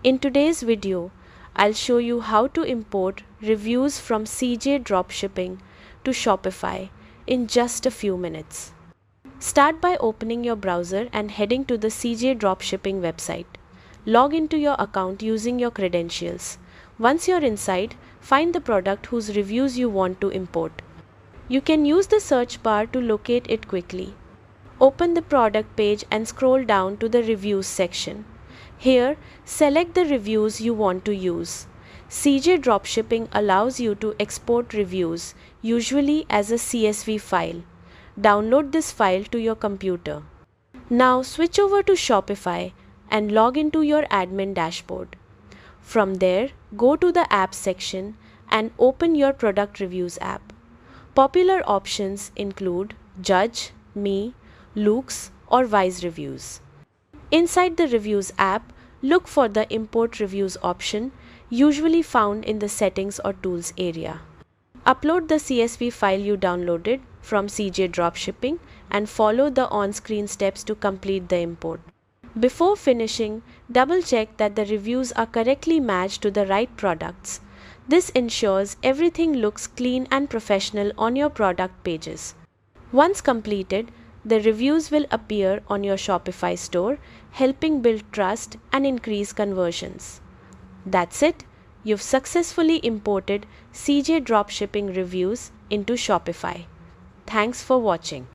In today's video, I'll show you how to import reviews from CJ Dropshipping to Shopify in just a few minutes. Start by opening your browser and heading to the CJ Dropshipping website. Log into your account using your credentials. Once you're inside, find the product whose reviews you want to import. You can use the search bar to locate it quickly. Open the product page and scroll down to the reviews section. Here, select the reviews you want to use. CJ Dropshipping allows you to export reviews, usually as a CSV file. Download this file to your computer. Now switch over to Shopify and log into your admin dashboard. From there, go to the Apps section and open your Product Reviews app. Popular options include Judge, Me, Looks, or Wise Reviews. Inside the Reviews app, look for the Import Reviews option, usually found in the Settings or Tools area. Upload the CSV file you downloaded from CJ Dropshipping and follow the on-screen steps to complete the import. Before finishing, double-check that the reviews are correctly matched to the right products. This ensures everything looks clean and professional on your product pages. Once completed, the reviews will appear on your Shopify store, helping build trust and increase conversions. That's it. You've successfully imported CJ Dropshipping reviews into Shopify. Thanks for watching.